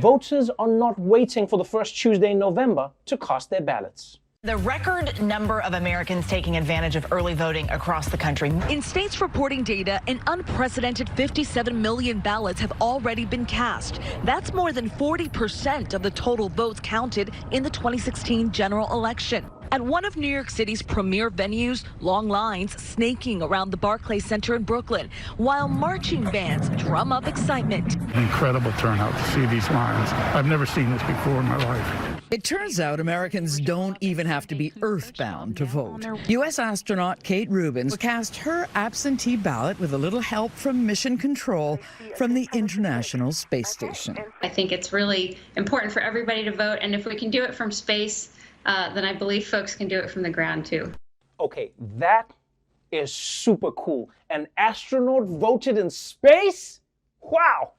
voters are not waiting for the first Tuesday in November to cast their ballots. The record number of Americans taking advantage of early voting across the country. In states reporting data, an unprecedented 57 million ballots have already been cast. That's more than 40% of the total votes counted in the 2016 general election. At one of New York City's premier venues, long lines snaking around the Barclays Center in Brooklyn, while marching bands drum up excitement. Incredible turnout to see these lines. I've never seen this before in my life. It turns out Americans don't even have to be earthbound to vote. U.S. astronaut Kate Rubins cast her absentee ballot with a little help from Mission Control from the International Space Station. I think it's really important for everybody to vote, and if we can do it from space, then I believe folks can do it from the ground too. Okay, that is super cool. An astronaut voted in space? Wow.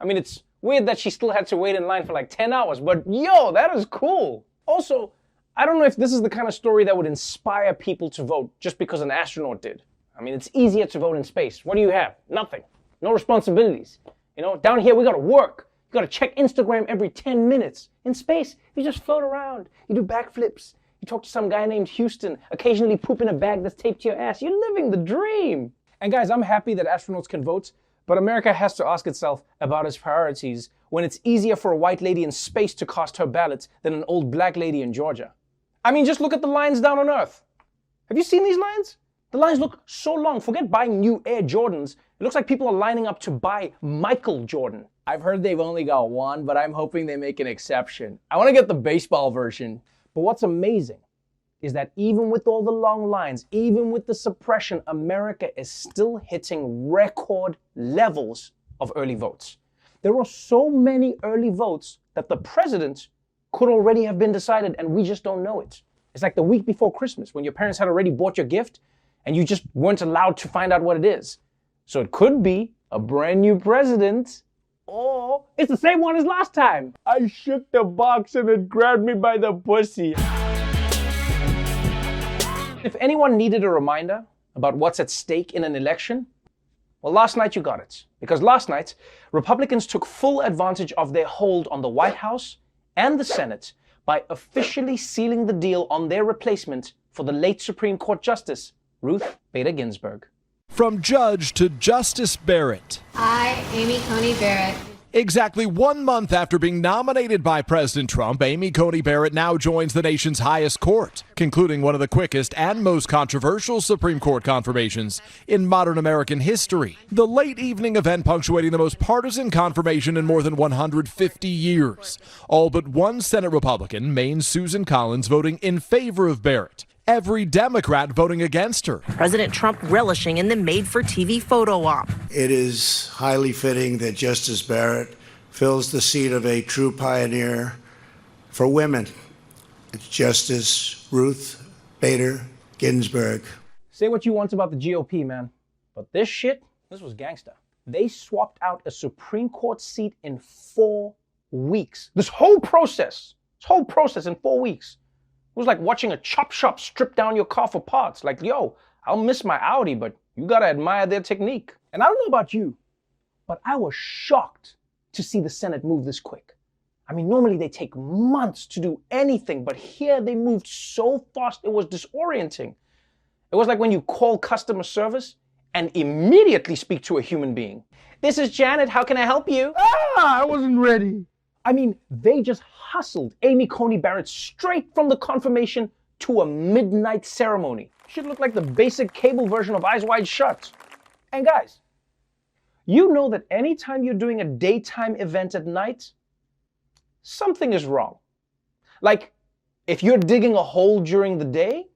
I mean, it's weird that she still had to wait in line for like 10 hours, but yo, that is cool. Also, I don't know if this is the kind of story that would inspire people to vote just because an astronaut did. I mean, it's easier to vote in space. What do you have? Nothing. No responsibilities. You know, down here we gotta work. You gotta check Instagram every 10 minutes. In space, you just float around. You do backflips. You talk to some guy named Houston, occasionally poop in a bag that's taped to your ass. You're living the dream. And guys, I'm happy that astronauts can vote, but America has to ask itself about its priorities when it's easier for a white lady in space to cast her ballots than an old black lady in Georgia. I mean, just look at the lines down on Earth. Have you seen these lines? The lines look so long. Forget buying new Air Jordans. It looks like people are lining up to buy Michael Jordan. I've heard they've only got one, but I'm hoping they make an exception. I want to get the baseball version. But what's amazing is that even with all the long lines, even with the suppression, America is still hitting record levels of early votes. There are so many early votes that the president could already have been decided and we just don't know it. It's like the week before Christmas when your parents had already bought your gift and you just weren't allowed to find out what it is. So it could be a brand new president, or it's the same one as last time. I shook the box and it grabbed me by the pussy. If anyone needed a reminder about what's at stake in an election, well, last night you got it. Because last night, Republicans took full advantage of their hold on the White House and the Senate by officially sealing the deal on their replacement for the late Supreme Court Justice, Ruth Bader Ginsburg. From judge to Justice Barrett. I, Amy Coney Barrett. Exactly 1 month after being nominated by President Trump, Amy Coney Barrett now joins the nation's highest court, concluding one of the quickest and most controversial Supreme Court confirmations in modern American history. The late evening event punctuating the most partisan confirmation in more than 150 years. All but one Senate Republican, Maine's Susan Collins, voting in favor of Barrett. Every Democrat voting against her. President Trump relishing in the made-for-TV photo op. It is highly fitting that Justice Barrett fills the seat of a true pioneer for women. It's Justice Ruth Bader Ginsburg. Say what you want about the GOP, man, but this was gangster. They swapped out a Supreme Court seat in 4 weeks. This whole process in 4 weeks. It was like watching a chop shop strip down your car for parts. Like, yo, I'll miss my Audi, but you gotta admire their technique. And I don't know about you, but I was shocked to see the Senate move this quick. I mean, normally they take months to do anything, but here they moved so fast, it was disorienting. It was like when you call customer service and immediately speak to a human being. This is Janet, how can I help you? I wasn't ready. I mean, they just hustled Amy Coney Barrett straight from the confirmation to a midnight ceremony. Should look like the basic cable version of Eyes Wide Shut. And guys, you know that anytime you're doing a daytime event at night, something is wrong. Like, if you're digging a hole during the day,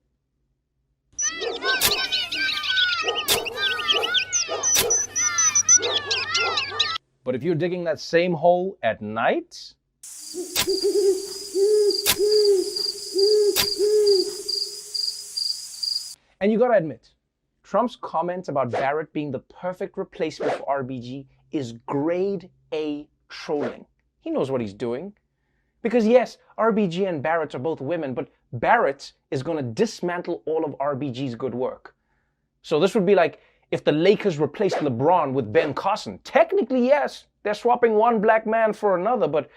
but if you're digging that same hole at night, and you gotta admit, Trump's comment about Barrett being the perfect replacement for RBG is grade A trolling. He knows what he's doing. Because yes, RBG and Barrett are both women, but Barrett is gonna dismantle all of RBG's good work. So this would be like if the Lakers replaced LeBron with Ben Carson. Technically, yes, they're swapping one black man for another, but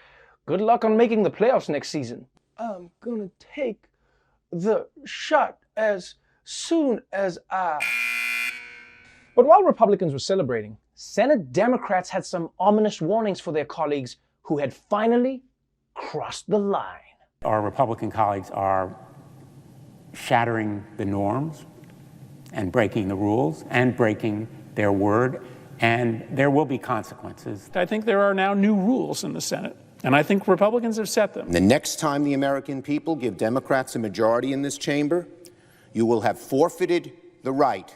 good luck on making the playoffs next season. I'm gonna take the shot as soon as I... But while Republicans were celebrating, Senate Democrats had some ominous warnings for their colleagues who had finally crossed the line. Our Republican colleagues are shattering the norms and breaking the rules and breaking their word, and there will be consequences. I think there are now new rules in the Senate, and I think Republicans have set them. The next time the American people give Democrats a majority in this chamber, you will have forfeited the right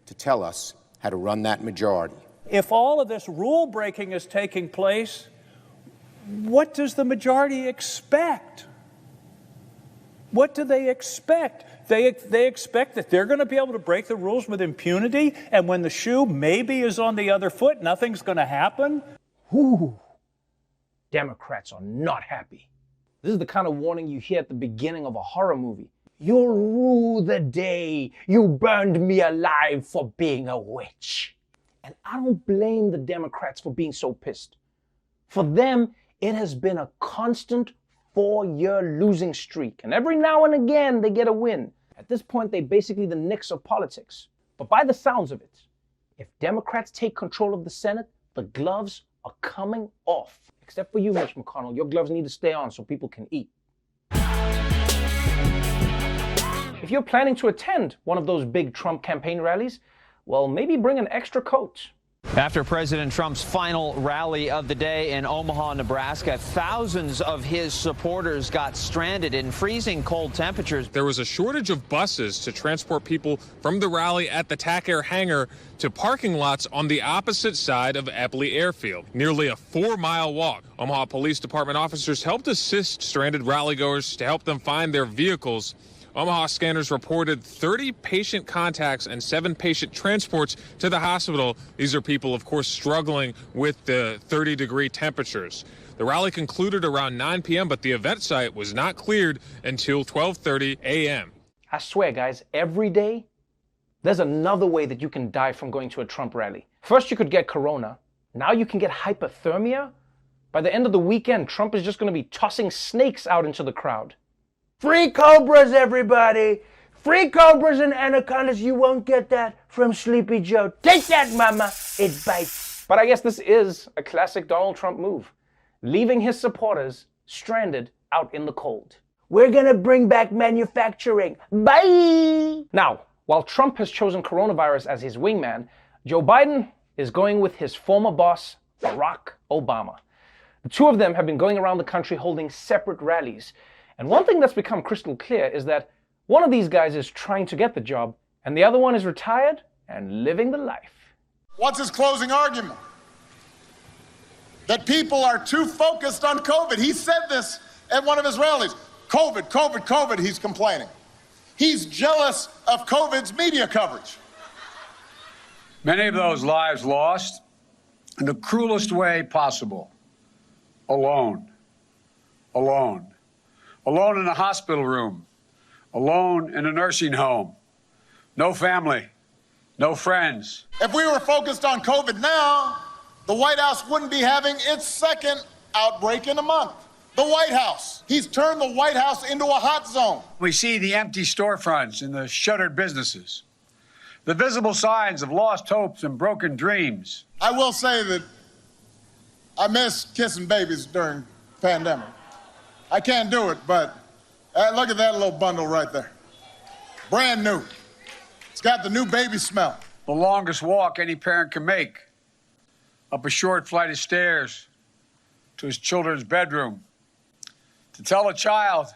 to tell us how to run that majority. If all of this rule breaking is taking place, what does the majority expect? What do they expect? They expect that they're going to be able to break the rules with impunity, and when the shoe maybe is on the other foot, nothing's going to happen? Ooh, Democrats are not happy. This is the kind of warning you hear at the beginning of a horror movie. You'll rue the day you burned me alive for being a witch. And I don't blame the Democrats for being so pissed. For them, it has been a constant 4-year losing streak, and every now and again they get a win. At this point, they're basically the Knicks of politics. But by the sounds of it, if Democrats take control of the Senate, the gloves are coming off. Except for you, Mitch McConnell. Your gloves need to stay on so people can eat. If you're planning to attend one of those big Trump campaign rallies, well, maybe bring an extra coat. After President Trump's final rally of the day in Omaha, Nebraska, thousands of his supporters got stranded in freezing cold temperatures. There was a shortage of buses to transport people from the rally at the TAC Air hangar to parking lots on the opposite side of Eppley Airfield, nearly a 4-mile walk. Omaha Police Department officers helped assist stranded rallygoers to help them find their vehicles. Omaha scanners reported 30 patient contacts and 7 patient transports to the hospital. These are people, of course, struggling with the 30-degree temperatures. The rally concluded around 9 p.m., but the event site was not cleared until 12:30 a.m. I swear, guys, every day, there's another way that you can die from going to a Trump rally. First, you could get corona. Now you can get hypothermia. By the end of the weekend, Trump is just going to be tossing snakes out into the crowd. Free cobras, everybody! Free cobras and anacondas. You won't get that from Sleepy Joe. Take that, mama. It bites. But I guess this is a classic Donald Trump move, leaving his supporters stranded out in the cold. We're gonna bring back manufacturing. Bye! Now, while Trump has chosen coronavirus as his wingman, Joe Biden is going with his former boss, Barack Obama. The two of them have been going around the country holding separate rallies. And one thing that's become crystal clear is that one of these guys is trying to get the job, and the other one is retired and living the life. What's his closing argument? That people are too focused on COVID. He said this at one of his rallies. COVID, COVID, COVID, he's complaining. He's jealous of COVID's media coverage. Many of those lives lost in the cruelest way possible. Alone. Alone. Alone in a hospital room, alone in a nursing home, no family, no friends. If we were focused on COVID now, the White House wouldn't be having its second outbreak in a month. The White House. He's turned the White House into a hot zone. We see the empty storefronts and the shuttered businesses, the visible signs of lost hopes and broken dreams. I will say that I miss kissing babies during the pandemic. I can't do it, but look at that little bundle right there. Brand new. It's got the new baby smell. The longest walk any parent can make, up a short flight of stairs to his children's bedroom. To tell a child,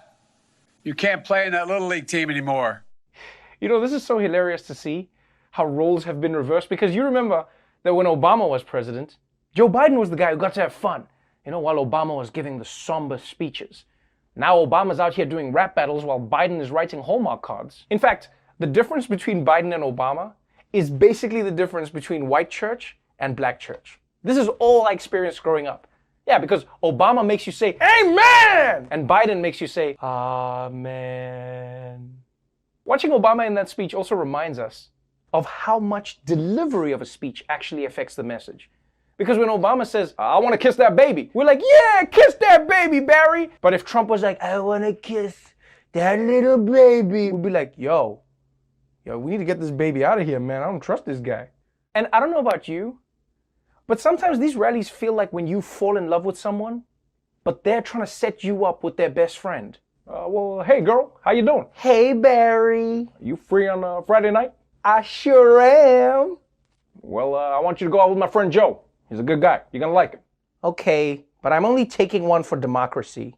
you can't play in that Little League team anymore. You know, this is so hilarious to see how roles have been reversed, because you remember that when Obama was president, Joe Biden was the guy who got to have fun. You know, while Obama was giving the somber speeches. Now Obama's out here doing rap battles while Biden is writing Hallmark cards. In fact, the difference between Biden and Obama is basically the difference between white church and black church. This is all I experienced growing up. Yeah, because Obama makes you say, Amen! And Biden makes you say, Amen. Watching Obama in that speech also reminds us of how much delivery of a speech actually affects the message. Because when Obama says, I want to kiss that baby, we're like, yeah, kiss that baby, Barry. But if Trump was like, I want to kiss that little baby, we'd be like, yo, we need to get this baby out of here, man. I don't trust this guy. And I don't know about you, but sometimes these rallies feel like when you fall in love with someone, but they're trying to set you up with their best friend. Well, hey girl, how you doing? Hey Barry. You free on Friday night? I sure am. Well, I want you to go out with my friend Joe. He's a good guy. You're gonna like him. Okay, but I'm only taking one for democracy.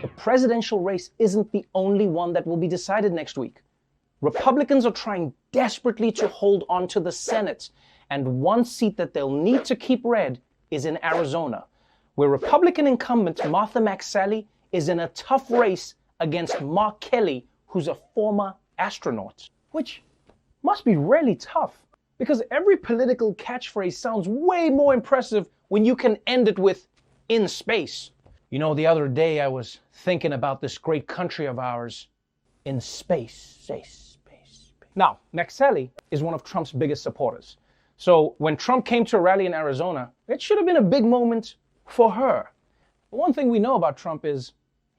The presidential race isn't the only one that will be decided next week. Republicans are trying desperately to hold on to the Senate, and one seat that they'll need to keep red is in Arizona, where Republican incumbent Martha McSally is in a tough race against Mark Kelly, who's a former astronaut, which must be really tough, because every political catchphrase sounds way more impressive when you can end it with "in space." You know, the other day I was thinking about this great country of ours in space. Now, McSally is one of Trump's biggest supporters. So when Trump came to a rally in Arizona, it should have been a big moment for her. But one thing we know about Trump is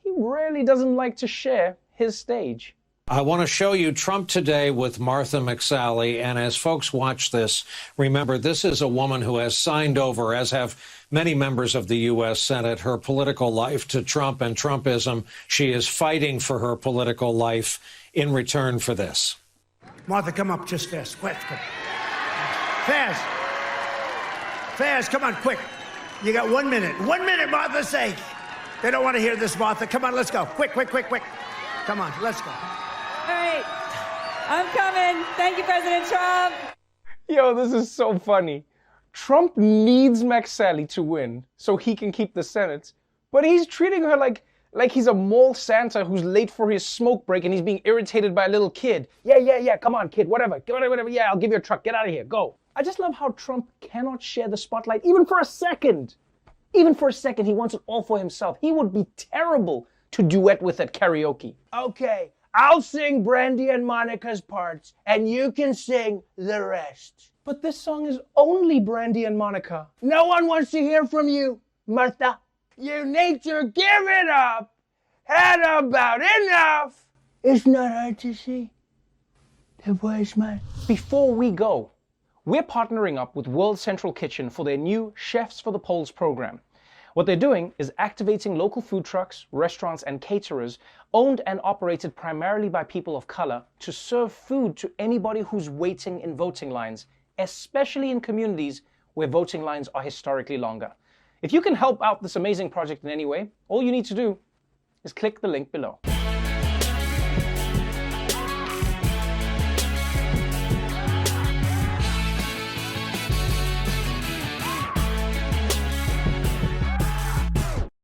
he really doesn't like to share his stage. I want to show you Trump today with Martha McSally. And as folks watch this, remember, this is a woman who has signed over, as have many members of the U.S. Senate, her political life to Trump and Trumpism. She is fighting for her political life in return for this. Martha, come up just fast. Quick, come. Fast. Fast, come on, quick. You got 1 minute. 1 minute, Martha's sake. They don't want to hear this, Martha. Come on, let's go. Quick. Come on, let's go. All right, I'm coming. Thank you, President Trump. Yo, this is so funny. Trump needs McSally to win so he can keep the Senate, but he's treating her like he's a mall Santa who's late for his smoke break and he's being irritated by a little kid. Yeah, come on, kid, whatever, yeah, I'll give you a truck, get out of here, go. I just love how Trump cannot share the spotlight even for a second. Even for a second, he wants it all for himself. He would be terrible to duet with at karaoke. Okay, I'll sing Brandy and Monica's parts, and you can sing the rest. But this song is only Brandy and Monica. No one wants to hear from you, Martha. You need to give it up. Had about enough. It's not hard to see. The boy's mine. Before we go, we're partnering up with World Central Kitchen for their new Chefs for the Polls program. What they're doing is activating local food trucks, restaurants, and caterers owned and operated primarily by people of color to serve food to anybody who's waiting in voting lines, especially in communities where voting lines are historically longer. If you can help out this amazing project in any way, all you need to do is click the link below.